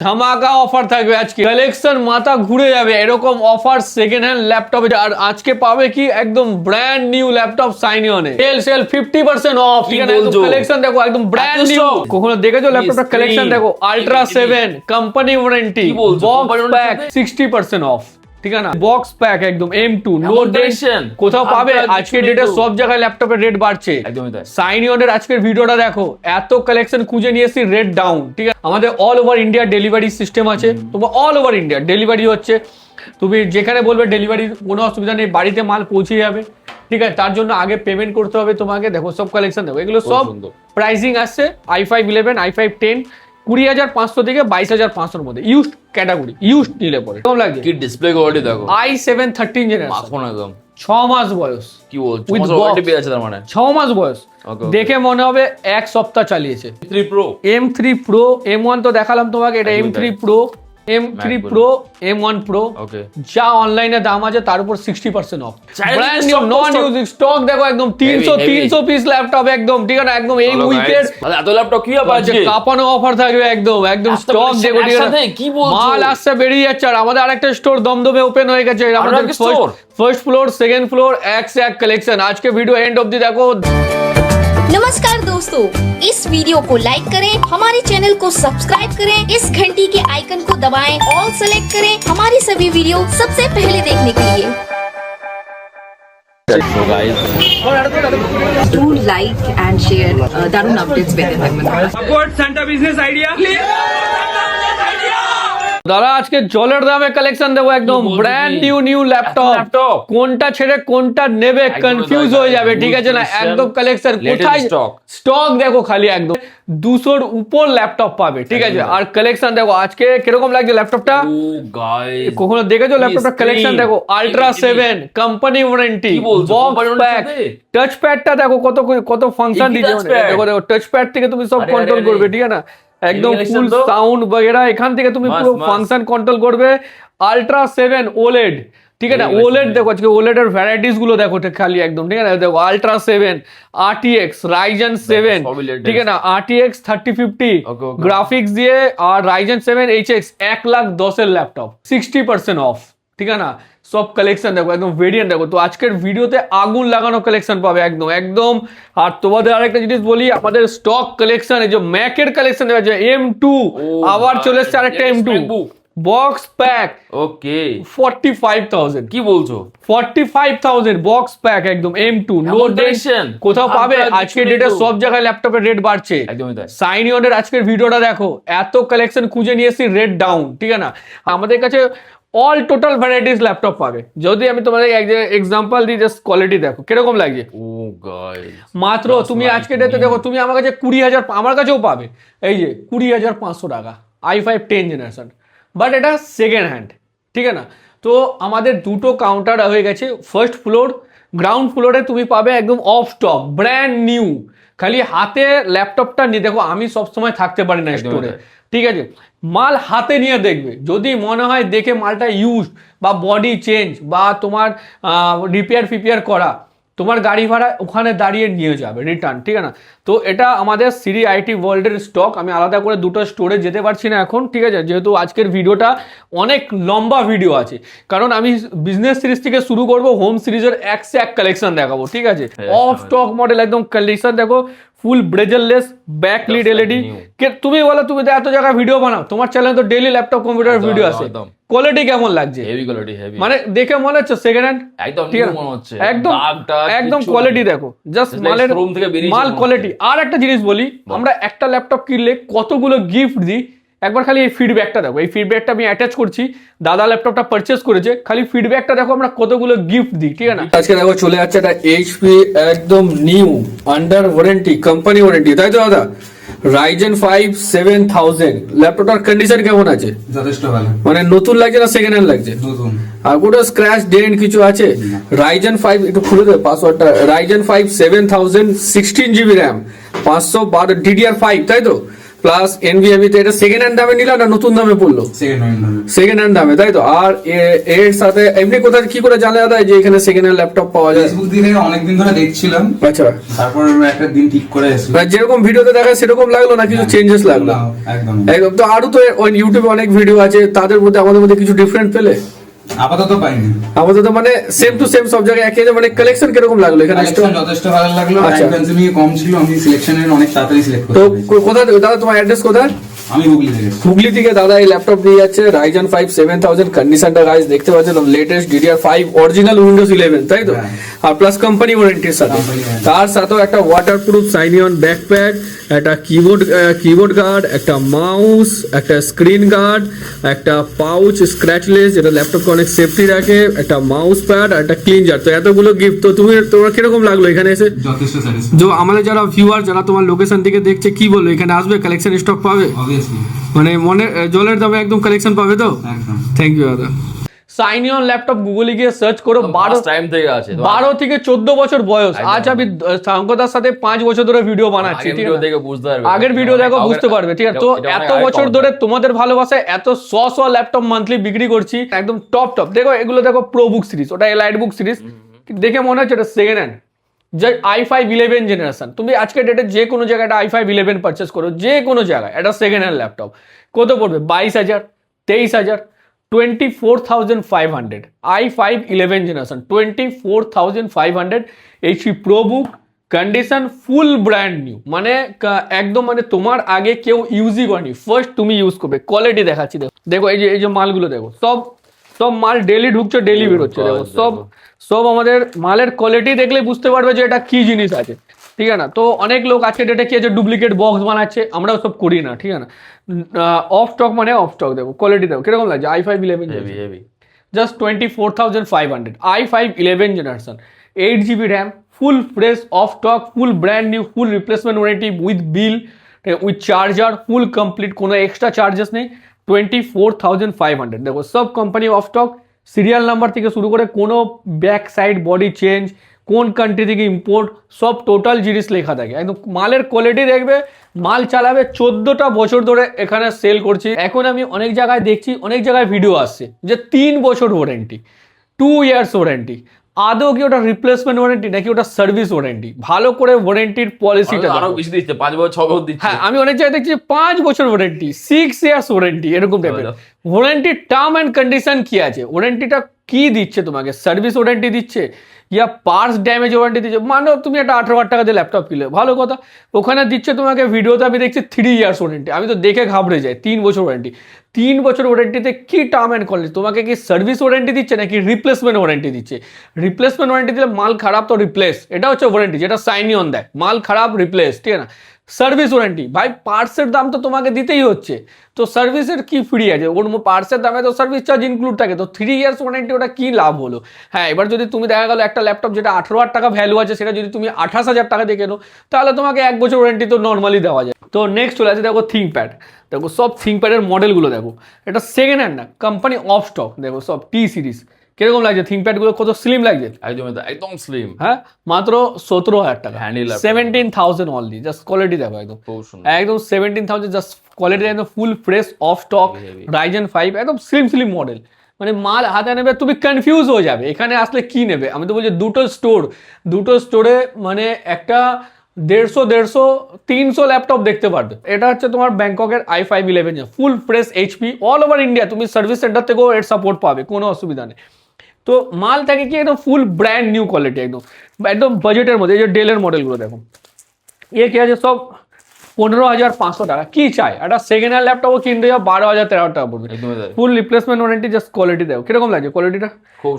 ধামাকা অফার থাকবে আজকে, কালেকশন মাথা ঘুরে যাবে এরকম অফার সেকেন্ড হ্যান্ড ল্যাপটপে। আর আজকে পাবে কি একদম ব্র্যান্ড নিউ ল্যাপটপ সাইনিয়নে সেল 50% অফ। ঠিক আছে, কালেকশন দেখো একদম ব্র্যান্ড নিউ। কখনো দেখেছো ল্যাপটপটা কালেকশন দেখো, ultra 7 company warranty, box pack 60% of. ঠিক আছে না, বক্স প্যাক একদম M2 নো ডেশন কোথাও পাবে। আজকের ডেটে সব জায়গায় ল্যাপটপের রেট বাড়ছে। সাইনিয়নের আজকের ভিডিওটা দেখো, এত কালেকশন খুঁজে নিয়ে এসেছি, রেট ডাউন। ঠিক আছে, আমাদের all over India delivery system আছে। তোমার অল ওভার ইন্ডিয়া ডেলিভারি হচ্ছে, তুমি যেখানে বলবে ডেলিভারি, কোনো অসুবিধা নেই, বাড়িতে মাল পৌঁছে যাবে। ঠিক আছে, তার জন্য আগে পেমেন্ট করতে হবে তোমাকে। দেখো সব কালেকশন দেখো, এগুলো সব প্রাইসিং আসছে i5 11, i5 10, 20,500 থেকে 22,500 মধ্যে ইউজড ক্যাটাগরি, ইউজড নিলে পরে কেমন লাগছে? কি ডিসপ্লে কোয়ালিটি দেখো, i7 13 জেনারেশন, এখন একদম 6 মাস বয়স। কি বলছো, 6 মাস ওয়ারেন্টি পেয়ে আছে তার মানে? 6 মাস বয়স, দেখে মনে হবে এক সপ্তাহ চালিয়েছে। M3 Pro, M1 তো দেখালাম তোমাকে, এটা M3 Pro, M3 Pro, M1 Pro, যা অনলাইনে দাম আছে তার উপর 60% of. Brand new non using stock দেখো, একদম 300 পিস ল্যাপটপ একদম। ঠিক আছে, একদম এই উইকের এত ল্যাপটপ কি হবে আজকে? কাপানো অফার থাকবে একদম, একদম স্টক দেখো। ঠিক আছে, কি বলছো, মাল আসছে বেরিয়ে যাচ্ছে। আর আমাদের আরেকটা স্টোর দমদমে ওপেন হয়ে গেছে, আমাদের ফার্স্ট ফ্লোর, সেকেন্ড ফ্লোর, এক से এক কালেকশন। আজকে ভিডিও এন্ড অবধি দেখো। नमस्कार दोस्तों, इस वीडियो को लाइक करें, हमारे चैनल को सब्सक्राइब करें, इस घंटी के आइकन को दबाएं, ऑल सेलेक्ट करें हमारी सभी वीडियो सबसे पहले देखने के लिए। So guys, do like and share দারুন আপডেটস পেতে থাকবেন। Support Santa Business Idea. দাদা আজকে জলের দামে কালেকশন দেবো, একদম ব্র্যান্ড নিউ ল্যাপটপ। কোনটা ছেড়ে কোনটা নেবে কনফিউজ হয়ে যাবে। ঠিক আছে না, একদম কালেকশন কোথায় স্টক দেখো, খালি একদম 200-র উপর ল্যাপটপ পাবে। ঠিক আছে, আর কালেকশন দেখো আজকে কিরকম লাগছে ল্যাপটপটা। কখনো দেখেছো ল্যাপটপটা কালেকশন দেখো, ultra 7 company warranty, box pack, touch প্যাডটা দেখো কত ফাংশন দিয়েছে। দেখো দেখো, টাচ প্যাড থেকে তুমি সব কন্ট্রোল করবে। ঠিক আছে না, একদম ফুল সাউন্ড বগেরা এখান থেকে তুমি পুরো ফাংশন কন্ট্রোল করবে। আল্ট্রা 7 OLED, ঠিক আছে না, OLED দেখো আজকে OLED এর ভ্যারাইটিস গুলো দেখো খালি একদম। ঠিক আছে, দেখো আল্ট্রা 7 RTX Ryzen 7, ঠিক আছে না, RTX 3050 গ্রাফিক্স দিয়ে, আর Ryzen 7 HX 1,10,000 এর ল্যাপটপ 60% অফ। ঠিক আছে না, সব কালেকশন দেখো, একদম ভেরিয়েন্ট দেখো। তো আজকের ভিডিওতে আগুন লাগানো কালেকশন পাবে একদম একদম। আর তোমাদের আরেকটা জিনিস বলি, আমাদের স্টক কালেকশন, এই যে ম্যাকের কালেকশন দেখা যায়, M2 আবার চলে এসছে, আরেকটা M2 বক্স প্যাক, ওকে 45,000। কি বলছো, 45,000 বক্স প্যাক একদম M2 নো ডেশন কোথাও পাবে। আজকের ডেটে সব জায়গায় ল্যাপটপের রেট বাড়ছে। সাইনিয়নের আজকের ভিডিওটা দেখো, এত কালেকশন খুঁজে নিয়ে এসেছি, রেট ডাউন। ঠিক আছে না, আমাদের কাছে অল টোটাল ভ্যারাইটিস ল্যাপটপ পাবে। যদি আমি তোমাদের এক্সাম্পল দিই, জাস্ট কোয়ালিটি দেখো কিরকম লাগছে। মাত্র তুমি আজকে ডেটে দেখো, তুমি আমার কাছে 20,000, আমার কাছেও পাবে এই যে 20,500 টাকা i5 10 জেনারেশন, বাট এটা সেকেন্ড হ্যান্ড। ঠিক আছে না, তো আমাদের দুটো কাউন্টার হয়ে গেছে, ফার্স্ট ফ্লোর, গ্রাউন্ড ফ্লোরে তুমি পাবে একদম অফ স্টক ব্র্যান্ড নিউ। খালি হাতে ল্যাপটপটা নিয়ে দেখো, আমি সবসময় থাকতে পারি না স্টোরে। ঠিক আছে, মাল হাতে নিয়ে দেখবে, যদি মনে হয় দেখে মালটা ইউজ বা বডি চেঞ্জ বা তোমার রিপেয়ার করা, তোমার গাড়ি ভাড়া ওখানে দাঁড়িয়ে নিয়ে যাবে রিটার্ন। ঠিক আছে না, তো এটা আমাদের সিরি আইটি ওয়ার্ল্ডের স্টক। আমি আলাদা করে দুটো স্টোরে যেতে পারছি না এখন। ঠিক আছে, যেহেতু আজকের ভিডিওটা অনেক লম্বা ভিডিও আছে, কারণ আমি বিজনেস সিরিজ থেকে শুরু করবো, হোম সিরিজের এক से এক কালেকশন দেখাবো। ঠিক আছে, অফ স্টক মডেল একদম কালেকশন দেখো, ফুল ব্রেজারলেস ব্যাকলিড এলইডি। তুমি বলো, তুমি তো এত জায়গায় ভিডিও বানাও, তোমার চ্যানেলে তো ডেইলি ল্যাপটপ কম্পিউটার ভিডিও আছে, কোয়ালিটি কেমন লাগছে? হেভি কোয়ালিটি, হেভি, মানে দেখে মনে হচ্ছে সেকেন্ড হ্যান্ড, একদম ঠিক মনে হচ্ছে, একদম একদম কোয়ালিটি দেখো, জাস্ট মালের মাল কোয়ালিটি। আর একটা জিনিস বলি, আমরা একটা ল্যাপটপ কিনলে কতগুলো গিফট দিই, একবার খালি এই ফিডব্যাকটা দেখো। এই ফিডব্যাকটা আমি অ্যাটাচ করছি, দাদা ল্যাপটপটা পারচেস করেছে, খালি ফিডব্যাকটা দেখো আমরা কতগুলো গিফট দিই। ঠিক আছে, আজকে দেখো চলে যাচ্ছে একটা এইচপি একদম new under warranty, company warranty, তাই তো দাদা? Ryzen 5 7000 ল্যাপটপটার কন্ডিশন কেমন আছে? যথেষ্ট ভালো, মানে নতুন লাগছে না সেকেন্ড হ্যান্ড লাগছে? নতুন। আর কোনো স্ক্র্যাচ ডেন্ট কিছু আছে? Ryzen 5 একটু খুলে দে পাসওয়ার্ডটা। Ryzen 5 7000 16 GB RAM, 512 DDR5, তাই তো? প্লাস এনভিএমি তে এটা সেকেন্ড হ্যান্ড দামে নিলা না নতুন দামে পড়লো? সেকেন্ড হ্যান্ড দামে, তাই তো? আর এর সাথে এমনি কোথায় কি করে জানা যায় যে এখানে সেকেন্ড হ্যান্ড ল্যাপটপ পাওয়া যায়? ফেসবুক দিয়ে অনেকদিন ধরে দেখছিলাম, আচ্ছা, তারপর একটা দিন ঠিক করে এসেছি। মানে যেরকম ভিডিওতে দেখায় সেরকম লাগলো না কিছু চেঞ্জেস লাগলো? না, একদম একদম। তো আরো তো ওই ইউটিউবে অনেক ভিডিও আছে, তাদের মধ্যে আমাদের মধ্যে কিছু ডিফারেন্ট পেলে? আপাতত পাইনি। আপাতত মানে সেম টু সেম সব জায়গায় একই আছে, মানে কালেকশন কিরকম লাগলো এখানে? কালেকশন যথেষ্ট ভালো লাগলো, আচ্ছা। টাইম কনজিউমিং কম ছিল, আমি সিলেকশনের অনেক তাড়াতাড়ি সিলেক্ট তো করতে পেরেছি। কোথায় দাদা তোমার অ্যাড্রেস কোথায়? আমি হুগলি থেকে। হুগলি থেকে দাদা এই ল্যাপটপ নিয়ে যাচ্ছে, রাইজেন 5 7000 কন্ডিশনটা গাইস দেখতে পাচ্ছেন, লেটেস্ট DDR5 অরিজিনাল উইন্ডোজ 11, তাই তো? হ্যাঁ। আর প্লাস কোম্পানি ওয়ারেন্টির সাথে, Company warranty। তার সাথেও একটা ওয়াটারপ্রুফ সাইন অন ব্যাকপ্যাক, একটা কিবোর্ড গার্ড, একটা মাউস, একটা স্ক্রিন গার্ড, একটা পাউচ স্ক্র্যাচলেস যেটা ল্যাপটপকে অনেক সেফটি রাখে, একটা মাউস প্যাড আর একটা ক্লিনজার। তো এতগুলো গিফট, তো তোমার কিরকম লাগলো এখানে এসে? যথেষ্ট স্যাটিসফাইড। যে আমাদের যারা ভিউয়ার যারা তোমার লোকেশন থেকে দেখছে কি বলবো, এখানে আসবে কালেকশন স্টক পাবে? অবভিয়াসলি, মানে মনে জলের দামে একদম কালেকশন পাবে তো? একদম। থ্যাংক ইউ দাদা। সাইনিয়ন ল্যাপটপ গুগলে গিয়ে সার্চ করো, টাইম থেকে আছে 12 থেকে 14 বছর বয়স। আজ আমি সাঙ্কতার সাথে 5 বছর ধরে ভিডিও বানাচ্ছি, আগের ঠিক ভিডিও আছে? দেখে বুঝতে পারবে, আগের ভিডিও দেখো বুঝতে পারবে, ঠিক আছে? তো এটা অনেক এত আগে বছর পাওয়া ধরে যায়। তোমাদের ভালোবাসায় এত 100 ল্যাপটপ মান্থলি বিক্রি করছি, একদম টপ টপ। দেখো এগুলো, দেখো প্রো বুক সিরিজ, ওটা এলাইট বুক সিরিজ, দেখে মনে হচ্ছে এটা সেকেন্ড হ্যান্ড। যে i5 11 জেনারেশন, তুমি আজকে ডেটে যে কোনো জায়গায় একটা i5 11 পারচেস করো, যে কোনো জায়গায় এটা সেকেন্ড হ্যান্ড ল্যাপটপ কত পড়বে? 22,000, 23,000, 24,500। i5 11 generation 24,500, HP ProBook condition full brand new, মানে একদম, মানে তোমার আগে কেউ ইউজই করেনি, ফার্স্ট তুমি ইউজ করবে। কোয়ালিটি দেখাচ্ছি, দেখো দেখো এই যে মালগুলো দেখো, সব মাল ডেলি ঢুকছে, ডেলি বেরোচ্ছে, দেখো সব আমাদের মালের কোয়ালিটি দেখলে বুঝতে পারবে যে এটা কি জিনিস আছে, ঠিক আছে না? তো অনেক লোক আজকে ডেটে কি আছে, ডুপ্লিকেট বক্স বানাচ্ছে, আমরা সব করি না, ঠিক আছে না? অফ স্টক মানে অফ স্টক। দেখো কোয়ালিটি দেখো কিরকম লাগছে, i5 11 heavy heavy. Just 24,500, i5 11 generation, 8GB RAM, full fresh of stock, full brand new, full replacement warranty with bill, with charger, full complete, কোনো এক্সট্রা চার্জেস নেই। 24,500। দেখো সব company of stock, serial number থেকে শুরু করে কোনো back side body change, কোন country থেকে ইম্পোর্ট, সব টোটাল জিনিস লেখা থাকে। একদম মালের কোয়ালিটি দেখবে, মাল চালাবে। 14টা বছর ধরে এখানে সেল করছি। এখন আমি অনেক জায়গায় দেখছি, অনেক জায়গায় ভিডিও আসছে যে 3 বছর ওয়ারেন্টি, 2 ইয়ার্স ওয়ারেন্টি। আদৌ কি ওটা রিপ্লেসমেন্ট ওয়ারেন্টি নাকি ওটা সার্ভিস ওয়ারেন্টি? ভালো করে ওয়ারেন্টির পলিসিটা আরো বেশি দিচ্ছে, 5 বছর 6 বছর দিচ্ছে। হ্যাঁ, আমি অনেক জায়গায় দেখছি 5 বছর ওয়ারেন্টি, 6 ইয়ার্স ওয়ারেন্টি, এরকম টাইপের। ওয়ারেন্টির টার্ম অ্যান্ড কন্ডিশন কি আছে? ওয়ারেন্টিটা কি দিচ্ছে তোমাকে? সার্ভিস ওয়ারেন্টি দিচ্ছে ইয়া পার্টস ড্যামেজ ওয়ারেন্টি দিচ্ছে? মানে তুমি একটা 18,000 টাকা দিয়ে ল্যাপটপ কিনলে, ভালো কথা, ওখানে দিচ্ছে তোমাকে ভিডিওতে আমি দেখছি 3 ইয়ার্স ওয়ারেন্টি। আমি তো দেখে ঘাবড়ে যাই, 3 বছর ওয়ারেন্টি। 3 বছর ওয়ারেন্টিতে কি টার্ম অ্যান্ড কন্ডিশন? তোমাকে কি সার্ভিস ওয়ারেন্টি দিচ্ছে নাকি রিপ্লেসমেন্ট ওয়ারেন্টি দিচ্ছে? রিপ্লেসমেন্ট ওয়ারেন্টি দিলে মাল খারাপ তো রিপ্লেস, এটা হচ্ছে ওয়ারেন্টি যেটা সাইন অন দেয়। মাল খারাপ রিপ্লেস, ঠিক আছে না? সার্ভিস ওয়ারেন্টি ভাই, পার্টসের দাম তো তোমাকে দিতেই হচ্ছে, তো সার্ভিসের কি ফ্রি আছে? ওর পার্টসের দামে তো সার্ভিস চার্জ ইনক্লুড থাকে, তো 3 ইয়ার্স ওয়ারেন্টি ওটা কি লাভ হলো? হ্যাঁ, এবার যদি তুমি দেখা গেলো একটা ল্যাপটপ যেটা 18,000 টাকা ভ্যালু আছে, সেটা যদি তুমি 28,000 টাকা দিয়ে কেনো, তাহলে তোমাকে 1 বছর ওয়ারেন্টি তো নর্মালি দেওয়া যায়। তো নেক্সট চলে আছে, দেখো থিঙ্কপ্যাড। দেখো সব থিঙ্কপ্যাডের মডেলগুলো দেখো, এটা সেকেন্ড হ্যান্ড না, কোম্পানি অফ স্টক। দেখো সব টি সিরিজ, কিরকম লাগছে থিঙ্কপ্যাডগুলো? কত স্লিম লাগছে, একদম স্লিম। হ্যাঁ, মাত্র 17,000 টাকা, Handy laptop। 17,000 only. Just quality দেখো, একদম খুব সুন্দর। একদম 17,000, জাস্ট কোয়ালিটি একদম full fresh of stock, Ryzen 5, একদম স্লিম মডেল। মানে মাল হাতে নেবে তুমি কনফিউজ হয়ে যাবে, এখানে আসলে কি নেবে। আমি তো বলছি দুটো স্টোরে মানে একটা 150, 300 ল্যাপটপ দেখতে পারবে। এটা হচ্ছে তোমার ব্যাংককের i5 11, full fresh HP, all over India তুমি সার্ভিস সেন্টার থেকেও এর সাপোর্ট পাবে, কোনো অসুবিধা নেই। তো মাল থাকে কি একদম ফুল ব্র্যান্ড নিউ কোয়ালিটি, একদম বাজেটের মধ্যে। এই যে ডেলের মডেলগুলো দেখো, কি আছে, সব 15,500 টাকা। কি চাই? একটা সেকেন্ড হ্যান্ড ল্যাপটপও কিনতে যাও 12,000-13,000 টাকা পড়বে। ফুল রিপ্লেসমেন্ট ওয়ারেন্টি, জাস্ট কোয়ালিটি দেখো কিরকম লাগছে কোয়ালিটিটা।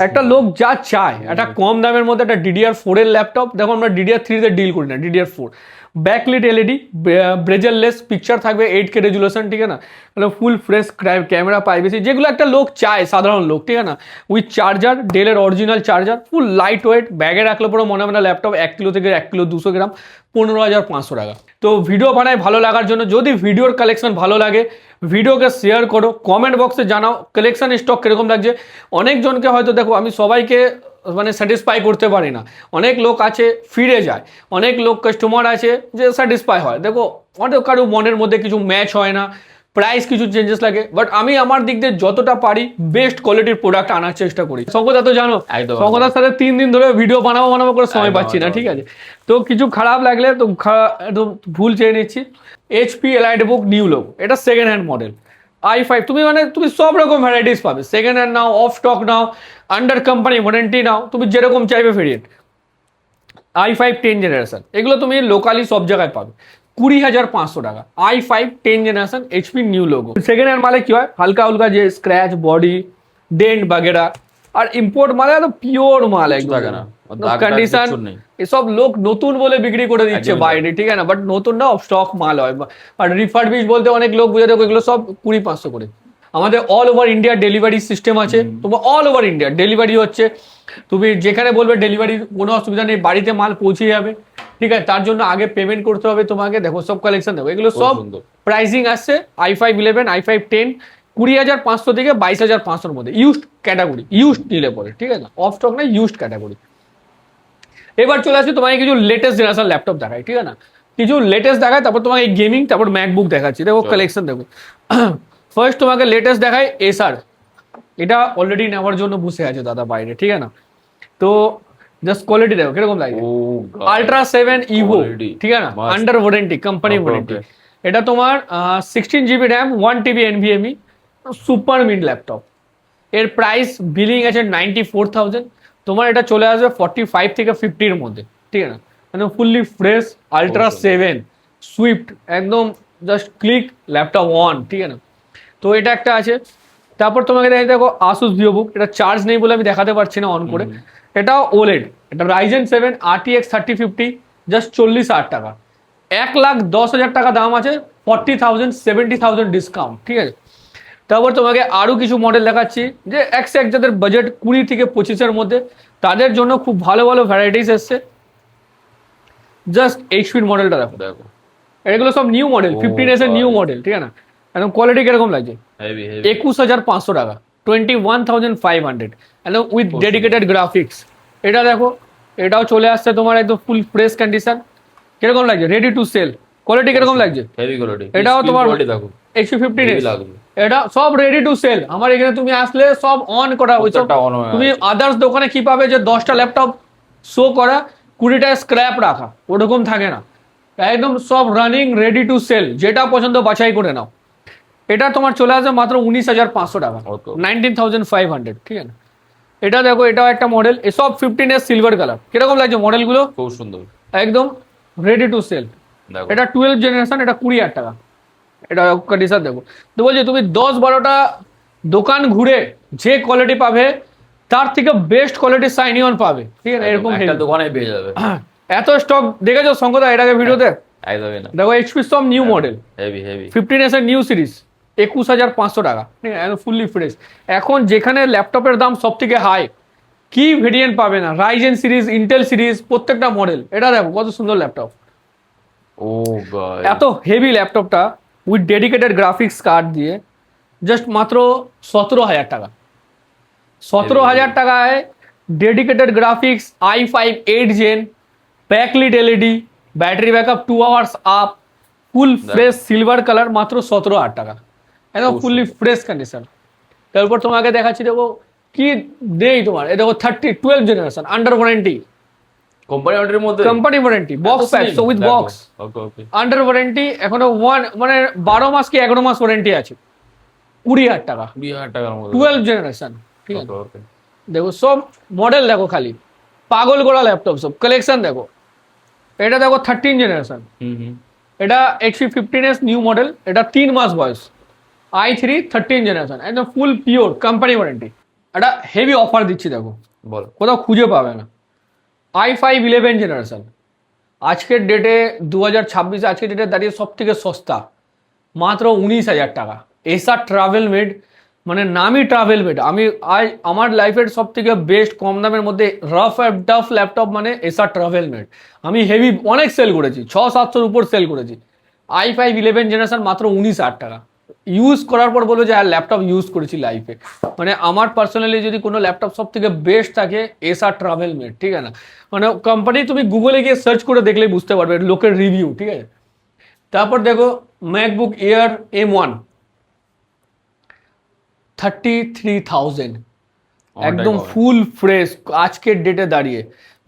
একটা লোক যা চায় একটা কম দামের মধ্যে একটা DDR4 এর ল্যাপটপ, দেখো আমরা DDR3 তে ডিল করি না, DDR4 ব্যাকলিট এলইডি, ব্রেজারলেস, পিকচার থাকবে 8K রেজুলেশন, ঠিক আছে না? ফুল ফ্রেশ ক্যামেরা, প্রাইভেসি, যেগুলো একটা লোক চায়, সাধারণ লোক, ঠিক আছে না? উইথ চার্জার, ডেলের original charger, full light weight, ব্যাগে রাখলে পরে মনে হবে না ল্যাপটপ 1 কিলো থেকে 1 কিলো 200 গ্রাম, 15,500 টাকা। তো ভিডিও বানায় ভালো লাগার জন্য, যদি ভিডিওর কালেকশন ভালো লাগে ভিডিওকে শেয়ার করো, কমেন্ট বক্সে জানাও কালেকশন স্টক কিরকম লাগছে। অনেকজনকে হয়তো দেখো আমি সবাইকে মানে স্যাটিসফাই করতে পারি না, অনেক লোক আছে ফিরে যায়, অনেক লোক কাস্টমার আছে যে স্যাটিসফাই হয়। দেখো অনেক কারো মনের মধ্যে কিছু ম্যাচ হয় না, প্রাইস কিছু চেঞ্জেস লাগে, বাট আমি আমার দিক দিয়ে যতটা পারি বেস্ট কোয়ালিটির প্রোডাক্ট আনার চেষ্টা করি। শঙ্করদা তো জানো, একদম। শঙ্করদার সাথে 3 দিন ধরে ভিডিও বানাবো করে সময় একদম, পাচ্ছি না, একদম। ঠিক আছে? তো কিছু খারাপ লাগলে তো একদম ভুল চেয়ে নিচ্ছি। এইচপি এলাইট বুক নিউ লোক, এটা সেকেন্ড হ্যান্ড মডেল i5। তুমি সব রকম ভ্যারাইটিস পাবে, সেকেন্ড হ্যান্ড নাও, অফ স্টক নাও, আন্ডার কোম্পানি ওয়ারেন্টি নাও, তুমি যেরকম চাইবে ভেরিয়েন্ট। i5 10 জেনারেশন, এগুলো তুমি লোকালি সব জায়গায় পাবে 20,500 টাকা। i5 10 generation HP new logo. Second hand মালে কি হয়, হালকা হালকা যে স্ক্র্যাচ, বডি ডেন্ট বাগেরা, আর ইম্পোর্ট মালে তো পিওর মাল একদম থাকে না, দাগ টাগ কন্ডিশন। কিচ্ছু নেই। এসব লোক নতুন বলে বিক্রি করে দিচ্ছে একদমই বাইরে, ঠিক আছে না? বাট নতুন না, স্টক মাল হয়। আর রিফার্বিশ বলতে অনেক লোক বুঝে দেখো এগুলো সব 20,500 করে। আমাদের all over India delivery system আছে, তোমার অল ওভার ইন্ডিয়া ডেলিভারি হচ্ছে, তুমি যেখানে বলবে ডেলিভারি, কোনো অসুবিধা নেই, বাড়িতে মাল পৌঁছে যাবে, ঠিক আছে? তার জন্য আগে পেমেন্ট করতে হবে তোমাকে। দেখো সব কালেকশন দেখো, এগুলো সব সুন্দর। প্রাইসিং আসছে i5 11, i5 10 20,500 থেকে 22,500 মধ্যে, ইউজড ক্যাটাগরি, ইউজড নিলে পরে, ঠিক আছে? অফ স্টক না, ইউজড ক্যাটাগরি। এবার চলে আসি তোমাকে কিছু লেটেস্ট জেনারেশন ল্যাপটপ দেখাই, ঠিক আছে না? কিছু লেটেস্ট দেখায়, তারপর তোমাকে গেমিং, তারপর ম্যাকবুক দেখাচ্ছি। দেখো কালেকশন দেখো। ফার্স্ট তোমাকে লেটেস্ট দেখাই এসার, এটা অলরেডি নেওয়ার জন্য বসে আছে দাদা বাইরে, ঠিক আছে না? তো জাস্ট কোয়ালিটি দেখো কিরকম লাগে। ও আল্ট্রা 7 ইভো, Quality, ঠিক আছে না? must. Under warranty, company Okay, warranty. okay. এটা তোমার 16 GB RAM, 1 TB NVMe, super mid laptop. এর প্রাইস বিলিং আছে 94,000, তোমার এটা চলে আসবে 45 থেকে 50 এর মধ্যে, ঠিক আছে না? মানে ফুললি ফ্রেশ আল্ট্রা 7 সুইফট, একদম জাস্ট ক্লিক ল্যাপটপ অন, ঠিক আছে না? তো এটা একটা আছে। তারপর তোমাকে দেখো আসুস ভিভোবুক, এটা চার্জ নেই বলে আমি দেখাতে পারছি না অন করে। এটাও ওলেড, এটা রাইজেন 7 RTX 3050, জাস্ট 40,000 টাকা। 1,10,000 টাকা দাম আছে, 40,000 70,000 ডিসকাউন্ট, ঠিক আছে? তারপর তোমাকে আরো কিছু মডেল দেখাচ্ছি, যে এক্স্যাক্ট যাদের বাজেট 20 থেকে 25 মধ্যে, তাদের জন্য খুব ভালো ভালো ভ্যারাইটিস এসছে। জাস্ট এইচপির মডেলটা দেখো, দেখো এগুলো সব নিউ মডেল, 15s এর নিউ মডেল, ঠিক আছে না? একদম কোয়ালিটি কিরকম লাগছে? হেভি হেভি 21,500 টাকা, 21,500, একদম উইথ ডেডিকেটেড গ্রাফিক্স। এটা দেখো, এটাও চলে আসছে তোমার একদম ফুল ফ্রেশ কন্ডিশন। কিরকম লাগছে? রেডি টু সেল, কোয়ালিটি কিরকম লাগছে? Heavy quality. এটাও তোমার দেখো HP 15s, হেভি লাগবে। এটা সব রেডি টু সেল। আমার এখানে তুমি আসলে সব অন করা, ওইসব প্রত্যেকটা on হয়ে তুমি আছে। আদার্স দোকানে কি পাবে যে 10টা ল্যাপটপ শো করা, 20টা স্ক্র্যাপ রাখা, ওরকম থাকে না। একদম সব রানিং রেডি টু সেল, যেটা পছন্দ বাছাই করে নাও। এটা তোমার চলে আসবে মাত্র 19,500 টাকা, অত। 19,500, ঠিক আছে? এটা দেখো, এটাও একটা মডেল, এসব 15s সিলভার কালার। কিরকম লাগছে মডেলগুলো? খুব সুন্দর। একদম রেডি টু সেল। দেখো এটা 12 জেনারেশন, এটা 20,000 টাকা। এটা কন্ডিশন দেখো। তো বলছি তুমি 10-12টা দোকান ঘুরে যে কোয়ালিটি পাবে, তার থেকে বেস্ট কোয়ালিটি সাইনিয়ন পাবে, ঠিক আছে? এরকম একটা দোকানে পেয়ে যাবে। এত স্টক দেখেছো শঙ্করদা এর আগে ভিডিওতে? একদমই না। দেখো এইচপি সব new model, heavy heavy 15s এর নিউ সিরিজ, 21,500 টাকা, ঠিক আছে? Fully fresh. এখন যেখানে ল্যাপটপের দাম সব থেকে হাই, কি ভেরিয়েন্ট পাবে না? রাইজেন সিরিজ, ইন্টেল সিরিজ, প্রত্যেকটা মডেল। এটা দেখো কত সুন্দর ল্যাপটপ, ও গাই এত হেভি ল্যাপটপটা উইথ ডেডিকেটেড গ্রাফিক্স কার্ড দিয়ে জাস্ট মাত্র 17,000 টাকা। 17,000 টাকায় dedicated graphics, i5 8 gen, backlit LED, battery backup 2 hours up, full fresh silver colour, মাত্র 17,000 টাকা, একদম ফুললি ফ্রেশ কন্ডিশন। তারপর তোমাকে দেখাচ্ছি, দেখো কি দেই তোমার, এই দেখো 12 জেনারেশন আন্ডার ওয়ারেন্টি, কোম্পানি অর্ডারের মধ্যে company warranty, box pack, so with box, okay okay under warranty. এখনো মানে 12 মাস কি 11 মাস ওয়ারেন্টি আছে, 20,000 টাকা, 20,000 টাকার মধ্যে 12 জেনারেশন, ঠিক আছে? ওকে ওকে দেখো সব মডেল দেখো, খালি পাগল করা ল্যাপটপ, সব কালেকশন দেখো। এটা দেখো 13 জেনারেশন, হুম এটা HP 15s নিউ মডেল, এটা 3 মাস বয়স, i3 13 জেনারেশন, একদম ফুল পিওর কোম্পানি ওয়ারেন্টি। এটা হেভি অফার দিচ্ছি, দেখো বলো কোথাও খুঁজে পাবে না। i5 11 জেনারেশন, আজকের ডেটে 2026, আজকের ডেটে দাঁড়িয়ে সব থেকে সস্তা, মাত্র 19,000 টাকা। এসার ট্রাভেল মেড, মানে নামই ট্রাভেল মেড। আমি আমার লাইফের সব থেকে বেস্ট কম দামের মধ্যে রাফ অ্যান্ড টাফ ল্যাপটপ মানে এসার ট্রাভেল মেড। আমি হেভি অনেক সেল করেছি, 600-700 উপর সেল করেছি। i5 11 জেনারেশন মাত্র 19,000 টাকা, ইউজ করার পর বলবো যে হ্যাঁ ল্যাপটপ ইউজ করেছি লাইফে। মানে আমার পার্সোনালি যদি কোনো ল্যাপটপ সব থেকে বেস্ট থাকে এসার ট্রাভেল মেট, ঠিক আছে না, মানে কোম্পানি তুমি গুগলে গিয়ে সার্চ করে দেখলেই বুঝতে পারবে লোকের রিভিউ, ঠিক আছে। তারপর দেখো ম্যাকবুক এয়ার M1 33,000 একদম ফুল ফ্রেশ আজকের ডেটে দাঁড়িয়ে।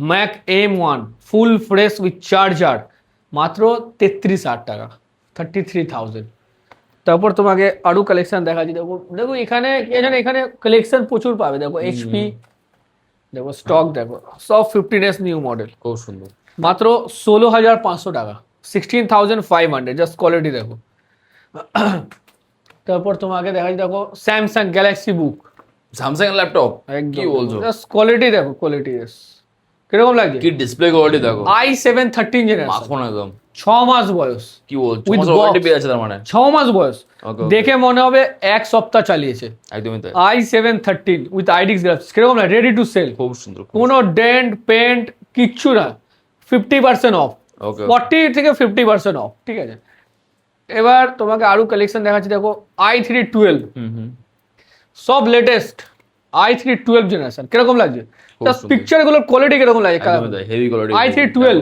Mac M1 full fresh with charger মাত্র 33,000 টাকা, 33,000। তারপর তোমাকে আরো কালেকশন দেখাচ্ছি। দেখো দেখো এখানে এখানে কালেকশন প্রচুর পাবে। দেখো এইচপি, দেখো স্টক, দেখো সব 15s নিউ মডেল, খুব সুন্দর। মাত্র 16,500 টাকা, 16,500, জাস্ট কোয়ালিটি দেখো। তারপর তোমাকে দেখাচ্ছি, দেখো স্যামসাং গ্যালাক্সি বুক, স্যামসাং এর ল্যাপটপ কি বলছো? জাস্ট কোয়ালিটি দেখো, কোয়ালিটি কিরকম লাগছে, কি ডিসপ্লে কোয়ালিটি দেখো, i7 13 জেনারেশন, মাখন একদম 6 মাস বয়স, কি বলছো, With ওয়ারেন্টি box। পেয়ে আছে তার মানে? 6 মাস বয়স, Okay, okay। দেখে মনে হবে এক সপ্তাহ চালিয়েছে। একদমই তাই, i7 13 উইথ IDX গ্রাফিক্স, কিরকম লাগে, রেডি টু সেল, খুব সুন্দর। কোনো ডেন্ট পেন্ট কিচ্ছু না, 50% অফ, ওকে 40 থেকে 50% অফ, ঠিক আছে। এবার তোমাকে আরো কালেকশন দেখাচ্ছি। দেখো i3 12, সব লেটেস্ট i3 12 জেনারেশন, কিরকম লাগছে, জাস্ট সুন্দর। পিকচার গুলোর কোয়ালিটি কিরকম লাগে, একদমই তাই, হেভি কোয়ালিটি। i3 12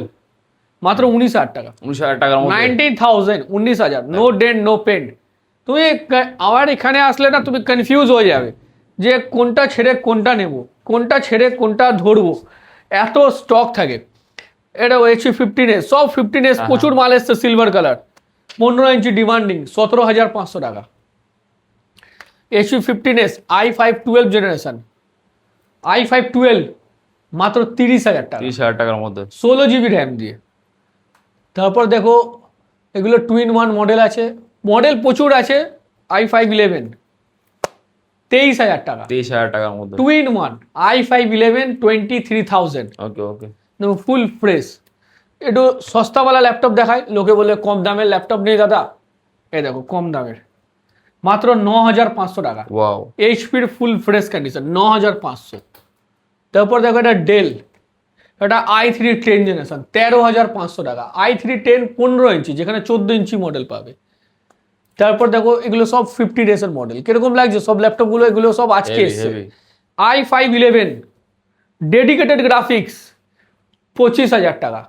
মাত্র 19,000 টাকা, 19,000 টাকার মধ্যে 19,000, 19,000, নো ডেন্ট নো পেন্ট। তুমি আমার এখানে আসলে না তুমি কনফিউজ হয়ে যাবে যে কোনটা ছেড়ে কোনটা নেব, কোনটা ছেড়ে কোনটা ধরবো, এত স্টক থাকে। এটা HP 15s, সব 15s প্রচুর মাল এসছে, সিলভার কালার, 15 ইঞ্চি ডিমান্ডিং, 17,500 টাকা। HP 15s i5 12 generation, i5 12 মাত্র 30,000 টাকা, 30,000 টাকার মধ্যে 16 GB র্যাম দিয়ে। তারপর দেখো এগুলো 2-in-1 মডেল আছে, মডেল প্রচুর আছে। i5 11 23,000 টাকা, 23,000 টাকার মধ্যে 2-in-1 i5 11 23,000, ওকে ওকে। Full fresh. একটু সস্তাওয়ালা ল্যাপটপ দেখায়, লোকে বলে কম দামের ল্যাপটপ নেই দাদা, এই দেখো কম দামের, মাত্র 9,500 টাকা, ওয়াও, এইচপির ফুল ফ্রেশ কন্ডিশন, 9,500। তারপর দেখো এটা ডেল, এটা i3 10 জেনারেশন, 13,500 টাকা, i3 10 15 ইঞ্চি, যেখানে 14 ইঞ্চি মডেল পাবে। তারপর দেখো এগুলো সব 50 days এর মডেল, কিরকম লাগছে সব ল্যাপটপগুলো, এগুলো সব আজকে Heavy, এসছে। heavy। i5 11 ডেডিকেটেড গ্রাফিক্স 25,000 টাকা,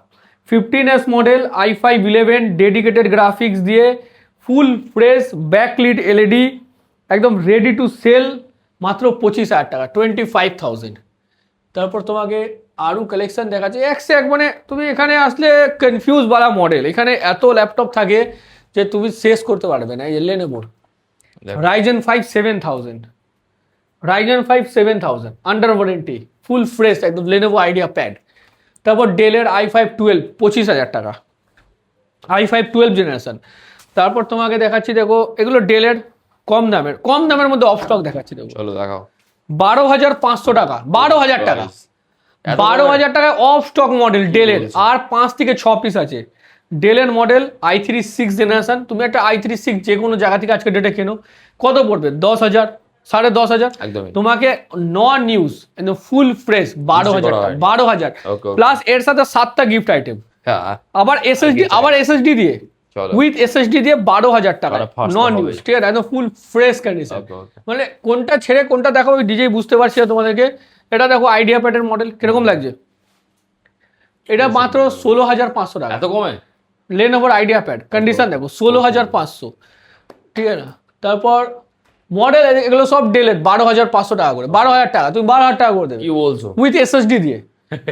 15s model, i5 11 dedicated graphics দিয়ে ফুল ফ্রেশ ব্যাকলিট এলইডি, একদম রেডি টু সেল, মাত্র 25,000 টাকা, 25,000। তারপর তোমাকে আরও কালেকশন দেখাচ্ছে এক সে এক, মানে তুমি এখানে আসলে কনফিউজ বালা মডেল, এখানে এত ল্যাপটপ থাকে যে তুমি শেষ করতে পারবে না। এই লেনোভোর Ryzen 5 7000, Ryzen 5 7000 under warranty, full fresh একদম লেনোভো আইডিয়া প্যাড। তারপর ডেলের i5 12 25,000 টাকা, i5 12 জেনারেশন। তারপর তোমাকে দেখাচ্ছি, দেখো এগুলো ডেলের কম দামের মধ্যে অফ স্টক দেখাচ্ছি। দেখো চলো দেখাও, 12,500 টাকা, 12,000 টাকা, 12,000 টাকায় অফ স্টক মডেল ডেলের, আর 5 থেকে 6 পিস আছে। ডেলের মডেল i3 6 জেনারেশন, তুমি একটা i3 6 যে কোনো জায়গা থেকে আজকে ডেটে কেনো, কত পড়বে, 10,000, 10,500। একদমই। তোমাকে নন ইউজ ফুল ফ্রেশ 12,000 টাকা, 12,000 Okay, okay। প্লাস এর সাথে 7টা গিফট আইটেম, হ্যাঁ আবার এসএসডি দিয়ে, চলো। উইথ এসএসডি দিয়ে 12,000 টাকা, আরে first নন হবে। ইউজ, ঠিক আছে, একদম full fresh condition. Okay, okay। মানে কোনটা ছেড়ে কোনটা দেখো ওই ডিজে বুঝতে পারছি না তোমাদেরকে। এটা দেখো আইডিয়া প্যাডের মডেল, কিরকম লাগছে, এটা মাত্র 16,500 টাকা, এত কমে? লেনোভোর আইডিয়া প্যাড, কন্ডিশন দেখো 16,500, ঠিক আছে না। তারপর মডেল এগুলো সব ডেলের 12,500 টাকা করে, 12,000 টাকা, তুমি 12,000 টাকা করে দেবে কি বলছো? উইথ এসএসডি দিয়ে,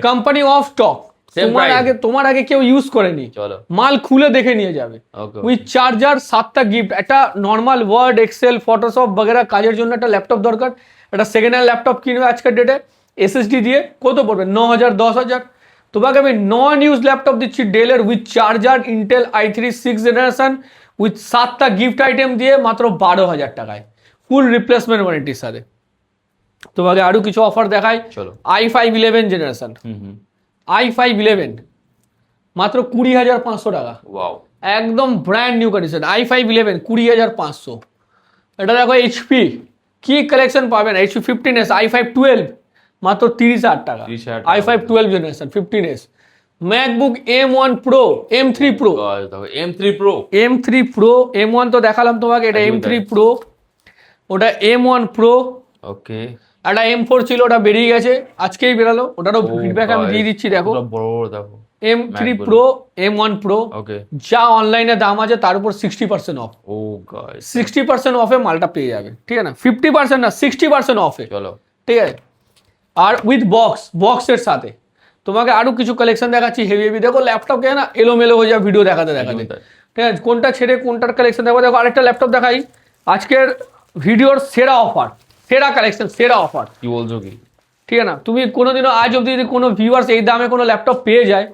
company of stock, Same price। তোমার আগে কেউ ইউজ করেনি, চলো। মাল খুলে দেখে নিয়ে যাবে, Okay, উইথ চার্জার, 7টা গিফট। একটা নর্মাল ওয়ার্ড এক্সেল ফটোশপ বগেরা কাজের জন্য একটা ল্যাপটপ দরকার, একটা সেকেন্ড হ্যান্ড ল্যাপটপ কিনবে আজকের ডেটে এসএসডি দিয়ে, কত পড়বে, 9,000 10,000। তোমাকে আমি নন ইউজ ল্যাপটপ দিচ্ছি ডেলের with charger, Intel i3 6 generation, with 7টা গিফট আইটেম দিয়ে, মাত্র 12,000 টাকায়, ফুল রিপ্লেসমেন্ট ওয়ারেন্টির সাথে। তোমাকে আরো কিছু অফার দেখায়, চলো। i5 11 জেনারেশন, i5 11 মাত্র 20,500 টাকা, ওয়াও, একদম ব্র্যান্ড নিউ কন্ডিশন, i5 11 20,500। এটা দেখো এইচপি, কি কালেকশন পাবেন, HP 15s i5 12 মাত্র 30,000 টাকা, 30,000 টাকা। i5 12 generation 15s। MacBook M1 Pro M3 Pro দেখো M3 Pro M3 Pro M1 তো দেখালাম তোমাকে, এটা একদমই M3 তাই। Pro, ওটা M1 Pro, ওকে একটা M4 ছিল ওটা বেরিয়ে গেছে, আজকেই বেরালো, ওটারও ফিডব্যাক আমি দিয়ে দিচ্ছি। দেখো বড় বড় দেখো M3 Mac Pro M1 Pro, ওকে যা অনলাইনে দাম আছে তার উপর 60% অফ, ও গাইস 60% অফে মালটা পেয়ে যাবে, ঠিক আছে না, 50% না 60% অফে, চলো ঠিক আছে। আর উইথ বক্সের সাথে তোমাকে আরো কিছু কালেকশন দেখাচ্ছি হেভি হেভি। দেখো ল্যাপটপ কে না এলোমেলো হয়ে যাবে ভিডিও দেখাতে দেখাতে, একদমই তাই। ঠিক আছে, কোনটা ছেড়ে কোনটার কালেকশন দেখো। দেখো আরেকটা ল্যাপটপ দেখাই, আজকের ভিডিওর সেরা অফার, সেরা কালেকশন, সেরা অফার, কি বলছো কি ঠিক আছে না। তুমি কোনোদিনও আজ অব্দি যদি কোনো ভিউয়ার্স এই দামে কোনো ল্যাপটপ পেয়ে যায়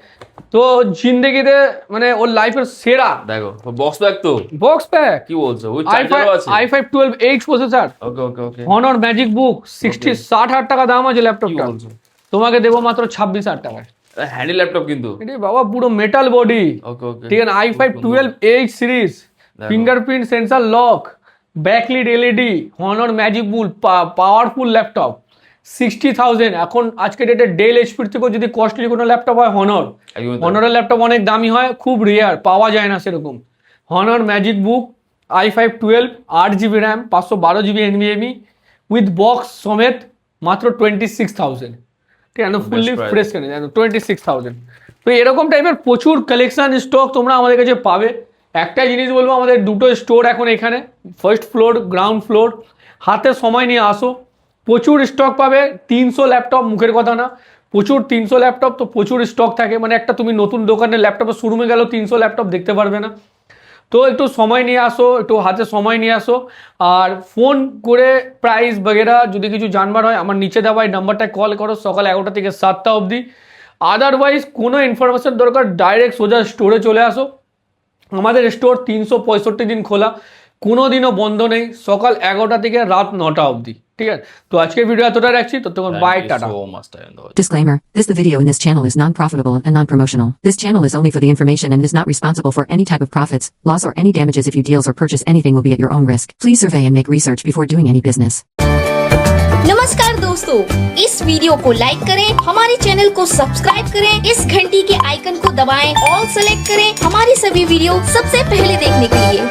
তো জিন্দেগিতে মানে ওর লাইফের সেরা দেখো বক্স ব্যাগ তো বক্স প্যাক, কি বলছো ওই চার্জারও আছে i5 12H প্রসেসর, ওকে ওকে ওকে হনর ম্যাজিক বুক, 60-60 টাকা দাম আছে কি ল্যাপটপটা, বলছো তোমাকে দেবো মাত্র 26,000 টাকায়। হ্যান্ডি ল্যাপটপ কিন্তু এটি বাবা পুরো মেটাল বডি, ওকে ওকে ঠিক আছে, i5 12H series, fingerprint sensor lock, backlit LED, Honor magic বুক, পাওয়ারফুল ল্যাপটপ, 60,000। এখন আজকে ডেটে ডেল এইচপির থেকেও যদি কস্টলি কোনো ল্যাপটপ হয় হনর, একদমই তাই। হনরের ল্যাপটপ অনেক দামি হয়, খুব রেয়ার, পাওয়া যায় না সেরকম। Honor magic book i5 12 8GB RAM 512GB NVMe with box সমেত মাত্র 26,000, ঠিক আছে, ফুললি price। ফ্রেশ কেনে জানো 26,000। তো এরকম টাইপের প্রচুর কালেকশন স্টক তোমরা আমাদের কাছে পাবে। একটাই জিনিস বলবো, আমাদের দুটো স্টোর এখন এখানে, ফার্স্ট ফ্লোর, গ্রাউন্ড ফ্লোর, হাতে সময় নিয়ে আসো, প্রচুর স্টক পাবে। 300 ল্যাপটপ মুখের কথা না, প্রচুর 300 ল্যাপটপ তো প্রচুর স্টক থাকে, মানে একটা তুমি নতুন দোকানের ল্যাপটপের শোরুমে গেলেও 300 ল্যাপটপ দেখতে পারবে না। তো একটু সময় নিয়ে আসো, একটু হাতে সময় নিয়ে আসো, আর ফোন করে প্রাইস বগেরা যদি কিছু জানবার হয় আমার নিচে দেওয়া এই নাম্বারটায় কল করো সকাল 11টা থেকে 7টা অবধি। আদারওয়াইজ কোনো ইনফরমেশন দরকার ডাইরেক্ট সোজা স্টোরে চলে আসো। আমাদের স্টোর 365 দিন খোলা, কোনো দিনও বন্ধ নেই, সকাল 11টা থেকে রাত 9টা অবধি, ঠিক আছে। তো আজকের ভিডিও এতটা রাখছি, তো তখন bye, tata. So much time দাও Disclaimer, the video in this channel is non-profitable and non-promotional. This channel is only for the information and is not responsible for any type of profits, loss or any damages. If you deals or purchase anything will be at your own risk. Please survey and make research before doing any business. नमस्कार दोस्तों, इस video को like करें, हमारे channel को subscribe करें, इस घंटी के आइकन को दबाएं, ऑल सेलेक्ट करें हमारी सभी वीडियो सबसे पहले देखने के लिए।